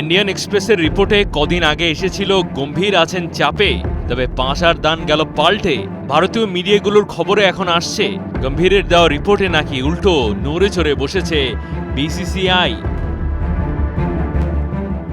Indian এক্সপ্রেসের রিপোর্টে কদিন আগে এসেছিল গম্ভীর আছেন চাপে, তবে পাঁশার দান গেল পাল্টে। ভারতীয় মিডিয়াগুলোর খবরে এখন আসছে গম্ভীরের দেওয়া রিপোর্টে নাকি উল্টো নড়ে চড়ে বসেছে বিসিসিআই।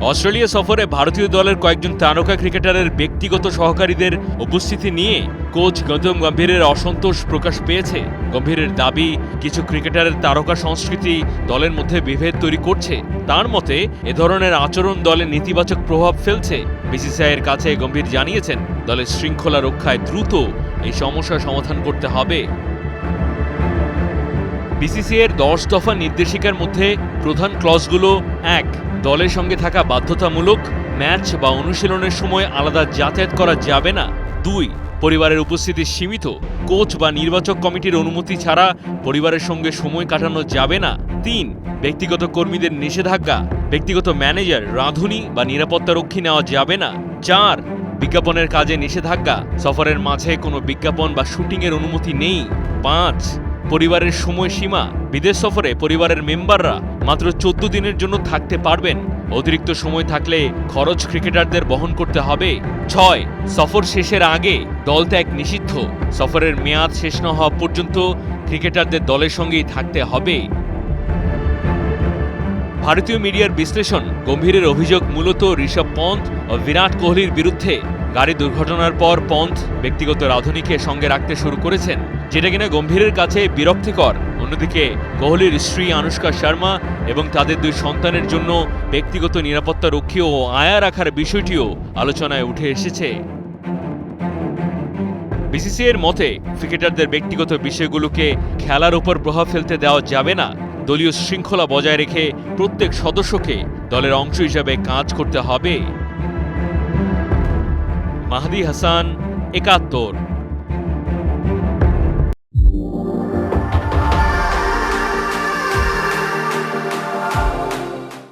অস্ট্রেলিয়া সফরে ভারতীয় দলের কয়েকজন তারকা ক্রিকেটারের ব্যক্তিগত সহকারীদের উপস্থিতি নিয়ে কোচ গৌতম গম্ভীরের অসন্তোষ প্রকাশ পেয়েছে। গম্ভীরের দাবি, কিছু ক্রিকেটারের তারকা সংস্কৃতি দলের মধ্যে বিভেদ তৈরি করছে। তার মতে এ ধরনের আচরণ দলে নেতিবাচক প্রভাব ফেলছে। বিসিসিআইয়ের কাছে গম্ভীর জানিয়েছেন, দলের শৃঙ্খলা রক্ষায় দ্রুত এই সমস্যার সমাধান করতে হবে। বিসিসিআইয়ের 10 দফা নির্দেশিকার মধ্যে প্রধান ক্লজগুলো: 1. দলের সঙ্গে থাকা বাধ্যতামূলক, ম্যাচ বা অনুশীলনের সময় আলাদা যাতায়াত করা যাবে না। 2. পরিবারের উপস্থিতি সীমিত, কোচ বা নির্বাচক কমিটির অনুমতি ছাড়া পরিবারের সঙ্গে সময় কাটানো যাবে না। 3. ব্যক্তিগত কর্মীদের নিষেধাজ্ঞা, ব্যক্তিগত ম্যানেজার, রাঁধুনি বা নিরাপত্তারক্ষী নেওয়া যাবে না। 4. বিজ্ঞাপনের কাজে নিষেধাজ্ঞা, সফরের মাঝে কোনো বিজ্ঞাপন বা শুটিংয়ের অনুমতি নেই। 5. পরিবারের সময়সীমা, বিদেশ সফরে পরিবারের মেম্বাররা মাত্র 14 দিনের জন্য থাকতে পারবেন। অতিরিক্ত সময় থাকলে খরচ ক্রিকেটারদের বহন করতে হবে। 6. সফর শেষের আগে দল ত্যাগ নিষিদ্ধ, সফরের মেয়াদ শেষ না হওয়া পর্যন্ত ক্রিকেটারদের দলের সঙ্গেই থাকতে হবে। ভারতীয় মিডিয়ার বিশ্লেষণ, গম্ভীরের অভিযোগ মূলত ঋষভ পন্থ ও বিরাট কোহলির বিরুদ্ধে। গাড়ি দুর্ঘটনার পর পন্থ ব্যক্তিগত রাঁধুনিকে সঙ্গে রাখতে শুরু করেছেন, যেটা কিনা গম্ভীরের কাছে বিরক্তিকর। অন্যদিকে কোহলির স্ত্রী আনুশকা শর্মা এবং তাদের 2 সন্তানের জন্য ব্যক্তিগত নিরাপত্তা রক্ষী ও আয়া রাখার বিষয়টিও আলোচনায় উঠে এসেছে। বিসিসিআইয়ের মতে, ক্রিকেটারদের ব্যক্তিগত বিষয়গুলোকে খেলার উপর প্রভাব ফেলতে দেওয়া যাবে না। দলীয় শৃঙ্খলা বজায় রেখে প্রত্যেক সদস্যকে দলের অংশ হিসাবে কাজ করতে হবে। মাহদি হাসান, 71।